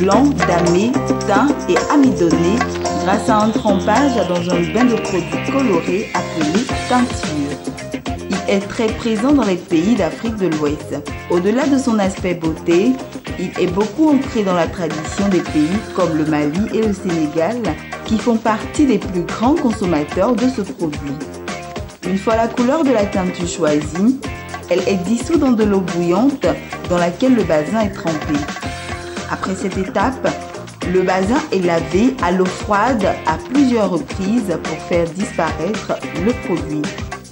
blanc, damé, teint et amidonné grâce à un trempage dans un bain de produits colorés appelé teinture. Il est très présent dans les pays d'Afrique de l'Ouest. Au-delà de son aspect beauté, il est beaucoup ancré dans la tradition des pays comme le Mali et le Sénégal, qui font partie des plus grands consommateurs de ce produit. Une fois la couleur de la teinture choisie, elle est dissoute dans de l'eau bouillante dans laquelle le basin est trempé. Après cette étape, le basin est lavé à l'eau froide à plusieurs reprises pour faire disparaître le produit.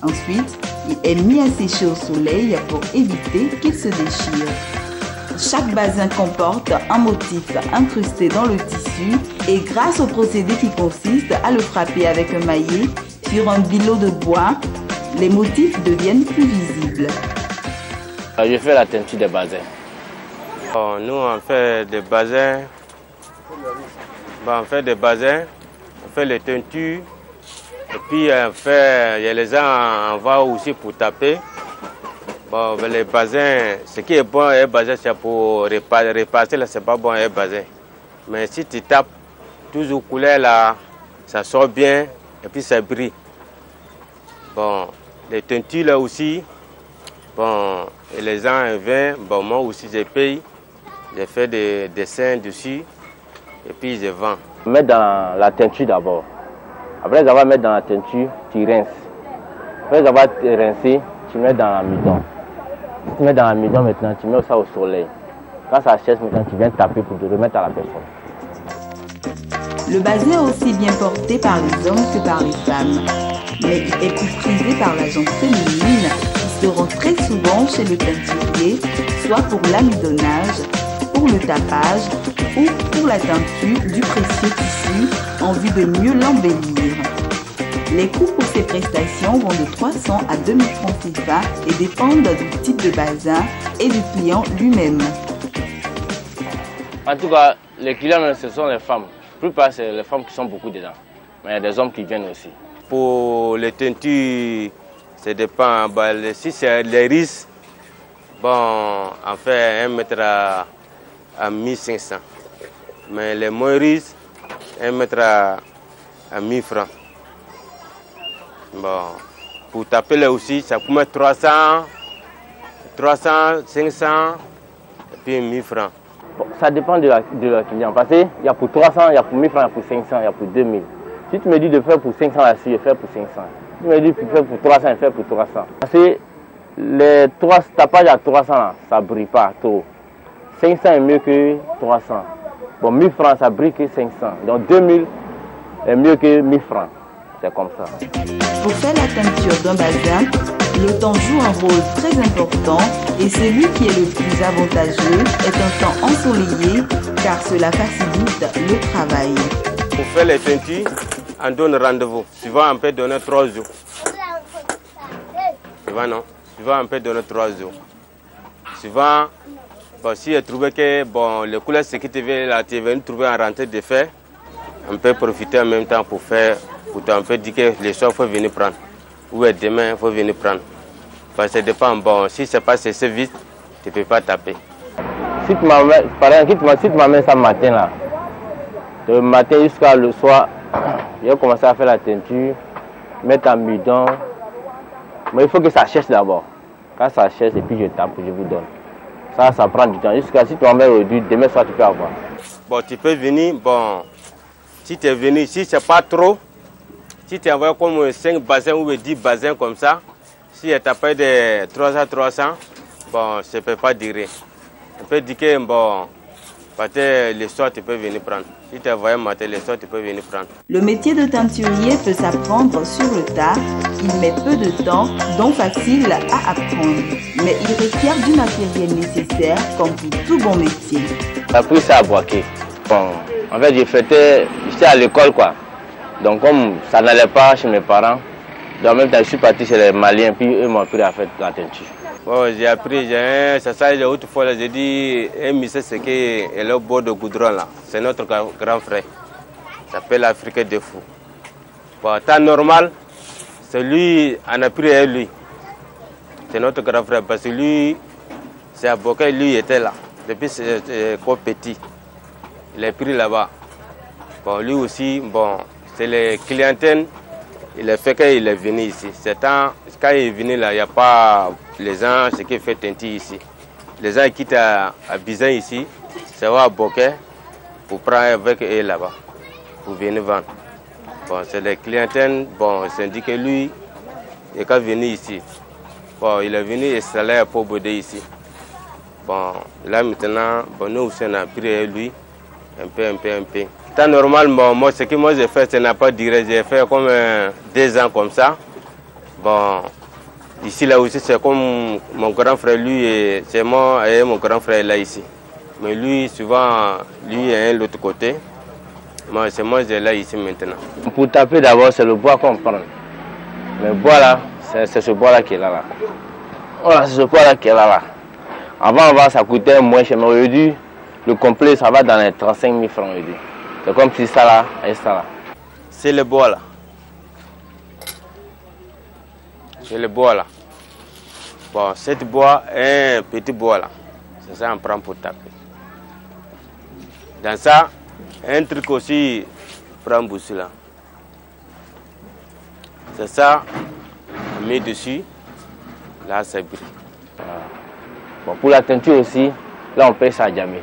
Ensuite, il est mis à sécher au soleil pour éviter qu'il se déchire. Chaque basin comporte un motif incrusté dans le tissu et grâce au procédé qui consiste à le frapper avec un maillet sur un bilot de bois, les motifs deviennent plus visibles. Je fais la teinture des basins. Nous, on fait des basins. On fait des basins, on fait les teintures. Et puis, il y a les gens, on va aussi pour taper. Bon, les basins, ce qui est bon, un basin, c'est pour repasser, là, c'est pas bon, un basin. Mais si tu tapes, toujours couleur là, ça sort bien et puis ça brille. Bon, les teintures là aussi, bon, et les gens viennent, bon, moi aussi je paye, j'ai fait des dessins dessus et puis je vends. Mets dans la teinture d'abord. Après avoir mis dans la teinture, tu rinces. Après avoir rincé, tu mets dans l'amidon. Si tu mets dans l'amidon maintenant, tu mets ça au soleil. Quand ça sèche maintenant, tu viens taper pour te remettre à la personne. Le basin est aussi bien porté par les hommes que par les femmes. Mais il est plus prisé par la gente féminine qui se rend très souvent chez le teinturier, soit pour l'amidonnage, pour le tapage ou pour la teinture du précieux tissu en vue de mieux l'embellir. Les coûts pour ces prestations vont de 300 à 2000 francs CFA et dépendent du type de basin et du client lui-même. En tout cas, les clients, ce sont les femmes. La plupart, c'est les femmes qui sont beaucoup dedans. Mais il y a des hommes qui viennent aussi. Pour les teintures, ça dépend. Si c'est les riz, bon, on fait 1 mètre à 1500. Mais les moins riz, 1 mètre à 1000 francs. Bon, pour taper là aussi, ça coûte 300, 500 et puis 1000 francs. Bon, ça dépend de la client. Parce qu'il y a pour 300, il y a pour 1000 francs, il y a pour 500, il y a pour 2000. Si tu me dis de faire pour 500 là-dessus, je fais pour 500. Si tu me dis de faire pour 300, je fais pour 300. Parce que les tapages à 300, là, ça ne brille pas trop. 500 est mieux que 300. Bon, 1000 francs, ça brille que 500. Donc 2000 est mieux que 1000 francs. C'est comme ça. Pour faire la teinture d'un basin, le temps joue un rôle très important et celui qui est le plus avantageux est un temps ensoleillé car cela facilite le travail. Pour faire les teintures, on donne rendez-vous. Souvent, on peut donner 3 jours. Souvent, non. Souvent, on peut donner 3 jours. Souvent, bon, si j'ai trouvé que bon, les couleurs, ce que tu es venu trouver en rentrée de faire, on peut profiter en même temps pour faire. On peut dire que les soirs, il faut venir prendre. Ou demain, il faut venir prendre. Parce que ça dépend. Bon, si ce n'est pas assez vite, tu ne peux pas taper. Si tu m'amènes ça matin, là, le matin jusqu'à le soir, je vais commencer à faire la teinture, mettre en bidon. Mais il faut que ça cherche d'abord. Quand ça cherche, et puis je tape, je vous donne. Ça prend du temps. Jusqu'à si tu m'amènes aujourd'hui, demain soir, tu peux avoir. Bon, tu peux venir. Bon, si tu es venu, si ce n'est pas trop, si tu envoies comme 5 bassins ou 10 bassins comme ça, si tu as pas de 300, bon, ça ne peut pas durer. On peut dire que, bon, peut-être les soirs, tu peux venir prendre. Si tu envoies un matin, les soirs, tu peux venir prendre. Le métier de teinturier peut s'apprendre sur le tas. Il met peu de temps, donc facile à apprendre. Mais il requiert du matériel nécessaire, comme pour tout bon métier. J'ai appris ça à Boaké. Bon, en fait, j'étais à l'école, quoi. Donc, comme ça n'allait pas chez mes parents, en même temps, je suis parti chez les Maliens, puis eux m'ont appris à faire la teinture. Bon, j'ai appris, c'est ça, autrefois, j'ai dit, un monsieur, c'est qui est le bord de goudron, là. C'est notre grand frère. Ça s'appelle Afrique des Fous. Bon, temps normal, c'est lui, on a pris à lui. C'est notre grand frère, parce que lui, c'est à Boaké, lui, il était là, depuis qu'il était petit. il est pris là-bas. Bon, lui aussi, bon, c'est les clientèles, il a fait qu'il est venu ici. Quand il est venu là, il n'y a pas les gens, ce qui fait Tinti ici. Les gens quittent à Bizan ici, ça va à Bokeh pour prendre avec eux là-bas, pour venir vendre. Bon, c'est les clientèles, bon, c'est dit que lui, il est venu ici. Bon, il est venu installer un pot bodé ici. Bon, là maintenant, bon, nous aussi on a pris lui, un peu. Tant normalement, moi, ce que moi j'ai fait, ce n'a pas duré, j'ai fait comme 2 ans comme ça. Bon, ici là aussi, c'est comme mon grand frère, lui, c'est moi et mon grand frère là ici. Mais lui, souvent, lui est de l'autre côté. Moi, c'est moi, j'ai là ici maintenant. Pour taper d'abord, c'est le bois qu'on prend. Mais le bois là, c'est ce bois là qui est là. Voilà, c'est ce bois là qui est là. Avant, ça coûtait moins cher, mais aujourd'hui, le complet, ça va dans les 35 000 francs aujourd'hui. C'est comme si ça là et ça là. C'est le bois là. C'est le bois là. Bon, cette bois est un petit bois là. C'est ça qu'on prend pour taper. Dans ça, un truc aussi, prend boussu là. C'est ça, on met dessus. Là, c'est brille. Bon, pour la teinture aussi, là on paye ça à jamais.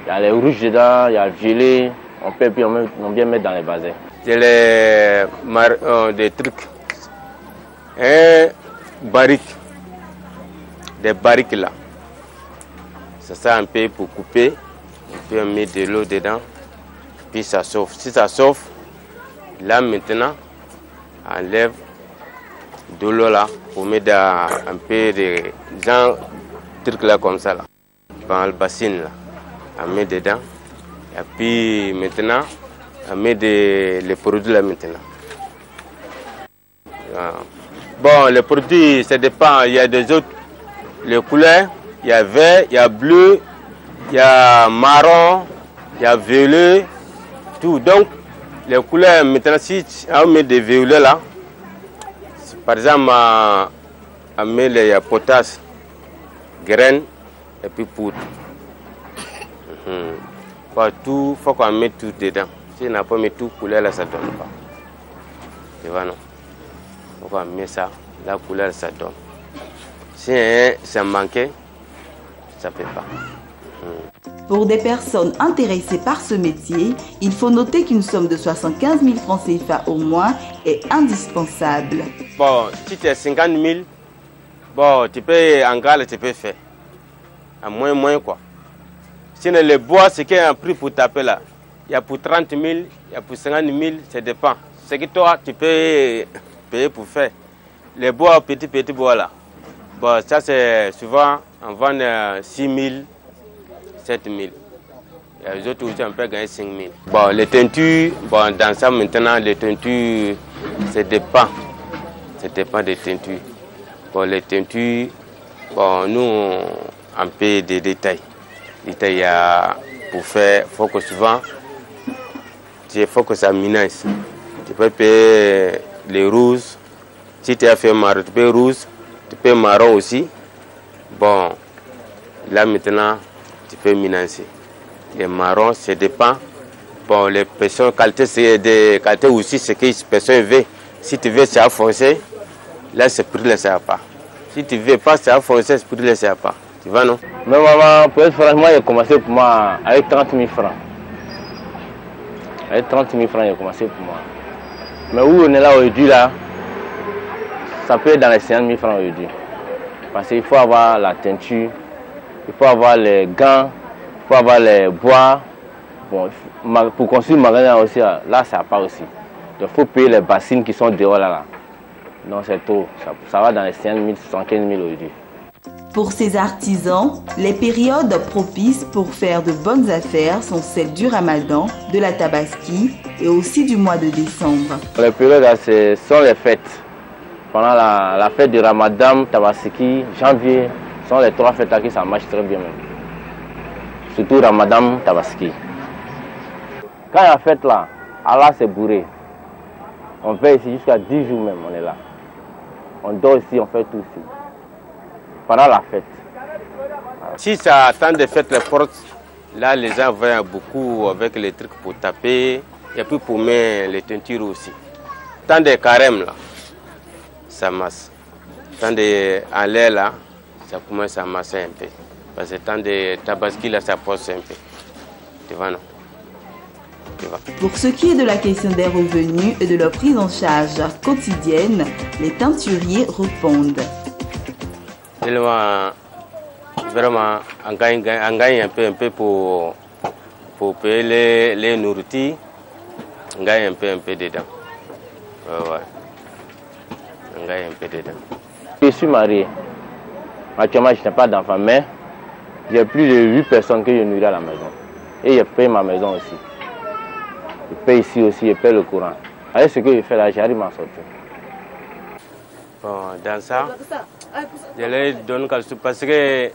Il y a les rouges dedans, il y a le violet, on peut puis on vient mettre dans les bazins. C'est des trucs. Un barrique. Des barriques là. C'est ça on paye pour couper. Puis on met de l'eau dedans. Puis ça chauffe. Si ça chauffe, là maintenant, on enlève de l'eau là pour mettre un peu de genre trucs là comme ça là. Dans le bassin là, on met dedans. Et puis maintenant, on met les produits là maintenant. Bon, les produits, ça dépend. Il y a des autres, les couleurs, il y a vert, il y a bleu, il y a marron, il y a violet, tout. Donc, les couleurs, maintenant, si on met des violets là, par exemple, on met les potasse, graines et puis poudre. Tout, il faut qu'on mette tout dedans. Si on n'a pas mis tout couleur là, ça ne donne pas. Tu vois, non? Il faut qu'on mette ça, la couleur, ça donne. Si ça manquait, ça ne peut pas. Pour des personnes intéressées par ce métier, il faut noter qu'une somme de 75 000 francs CFA au mois est indispensable. Bon, si tu as 50 000, bon, tu peux en gale, tu peux faire. À moins quoi. Sinon, le bois, c'est qu'il y a un prix pour taper là. Il y a pour 30 000, il y a pour 50 000, ça dépend. C'est que toi, tu peux payer pour faire. Les bois, petit bois là. Bon, ça c'est souvent, on vend 6 000, 7 000. Il y a les autres aussi, on peut gagner 5 000. Bon, les teintures, bon, dans ça maintenant, les teintures, ça dépend. Ça dépend des teintures. Bon, les teintures, bon, nous, on paye des détails. Il y a pour faire, il faut que souvent, il faut que ça minace. Tu peux payer les rouges. Si tu as fait marron, tu peux rouge, tu peux marron aussi. Bon, là maintenant, tu peux minacer. Les marrons, ça dépend. Bon, les personnes, qualité, c'est des qualités aussi, c'est que les personnes veulent. Si tu veux, ça foncé, là, c'est prix, ça va pas. Si tu veux pas, ça foncé, c'est prix, ça va pas. Tu vois, non? Mais maman, pour être franchement, il a commencé pour moi avec 30 000 francs. Avec 30 000 francs, il a commencé pour moi. Mais où on est là aujourd'hui, là, ça peut être dans les 50 000 francs aujourd'hui. Parce qu'il faut avoir la teinture, il faut avoir les gants, il faut avoir les bois. Bon, pour construire le magasin aussi, là, ça part aussi. Donc, il faut payer les bassines qui sont dehors là. Donc, c'est trop. Ça va dans les 50 000, 75 000 aujourd'hui. Pour ces artisans, les périodes propices pour faire de bonnes affaires sont celles du Ramadan, de la Tabaski et aussi du mois de décembre. Les périodes, ce sont les fêtes. Pendant la fête du Ramadan, Tabaski, janvier, ce sont les 3 fêtes là qui ça marche très bien même. Surtout Ramadan, Tabaski. Quand il y a fête là, Allah c'est bourré. On fait ici jusqu'à 10 jours même, on est là. On dort ici, on fait tout ici. Pendant la fête. Si ça attend de fêtes les portes, Là, les gens viennent beaucoup avec les trucs pour taper et puis pour mettre les teintures aussi. Tant de carême là, ça masse. Tant de en l'air là, ça commence à masser un peu. Parce que tant de tabaski là, ça pose un peu. Tu vois, non? Tu vois. Pour ce qui est de la question des revenus et de leur prise en charge quotidienne, les teinturiers répondent. Tellement, vraiment, on gagne un peu pour payer les nourritures. On gagne un peu dedans. Ouais. On gagne un peu dedans. Je suis marié. Actuellement, je n'ai pas d'enfant, mais j'ai plus de 8 personnes que je nourris à la maison. Et je paye ma maison aussi. Je paye ici aussi, je paye le courant. Avec ce que je fais là, j'arrive à m'en sortir. Bon, dans ça, je les donne quelque chose parce que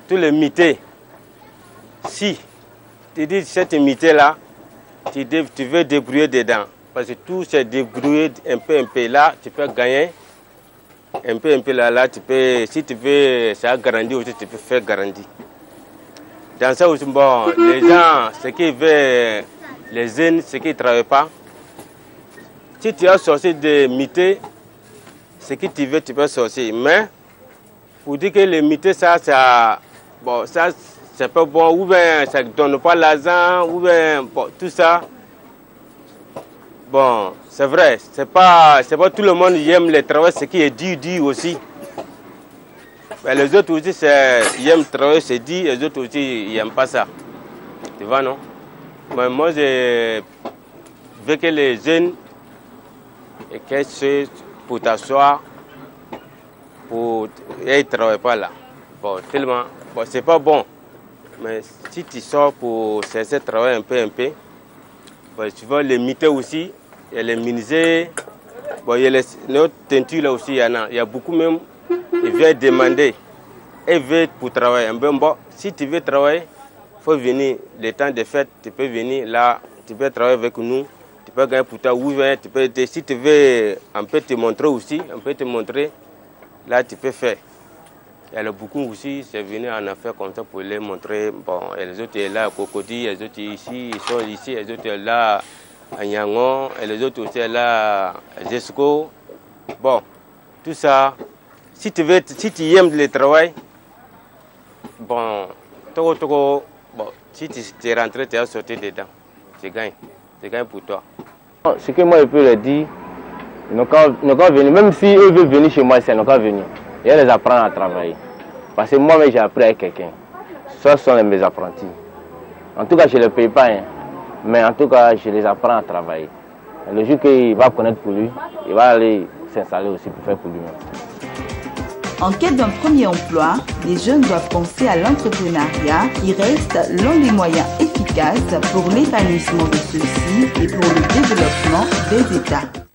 tous les mités, si tu dis cette mité là, tu veux débrouiller dedans. Parce que tout c'est débrouiller un peu là, tu peux gagner. Un peu là, tu peux, si tu veux, ça grandir aussi, tu peux faire grandir. Dans ça aussi, bon, les gens, ceux qui veulent, les jeunes, ceux qui ne travaillent pas, si tu as sorti de mité, ce que tu veux, tu peux sortir. Mais, pour dire que le mité, bon, ça, c'est pas bon, ou bien ça ne donne pas l'argent, ou bien, bon, tout ça. Bon, c'est vrai, c'est pas tout le monde qui aime le travail, ce qui est dit aussi. Mais les autres aussi, ils aiment le travail, c'est dit, les autres aussi, ils n'aiment pas ça. Tu vois, non? Mais moi, je veux que les jeunes aient quelque chose pour t'asseoir, ils ne travaillent pas là. Bon, tellement, bon, c'est pas bon. Mais si tu sors pour cesser de travailler un peu, bon, tu vois, les mités aussi, il y a les menuisiers, bon, il y a les autres teintures là aussi, il y a beaucoup même, ils viennent demander, ils veulent pour travailler. Bon, si tu veux travailler, il faut venir, le temps de fête, tu peux venir là, tu peux travailler avec nous, tu peux gagner pour toi, ou bien, si tu veux un peu te montrer aussi, là tu peux faire. Il y a beaucoup aussi, c'est venu en affaire comme ça pour les montrer. Bon, et les autres sont là à Cocody, les autres ici, ils sont ici, les autres sont là à Yangon, et les autres aussi là à Jesco. Bon, tout ça, si tu aimes le travail, bon, bon, si tu es rentré, tu as sorti dedans, tu gagnes pour toi. Ce que moi je peux leur dire, ils n'ont qu'à venir, même si eux veulent venir chez moi, ils n'ont qu'à venir. Et les apprendre à travailler. Parce que moi-même, j'ai appris avec quelqu'un. Ça, ce sont mes apprentis. En tout cas, je ne les paye pas. Hein. Mais en tout cas, je les apprends à travailler. Et le jour qu'il va connaître pour lui, il va aller s'installer aussi pour faire pour lui-même. En quête d'un premier emploi, les jeunes doivent penser à l'entrepreneuriat qui reste l'un des moyens efficaces pour l'épanouissement de ceux-ci et pour le développement des États.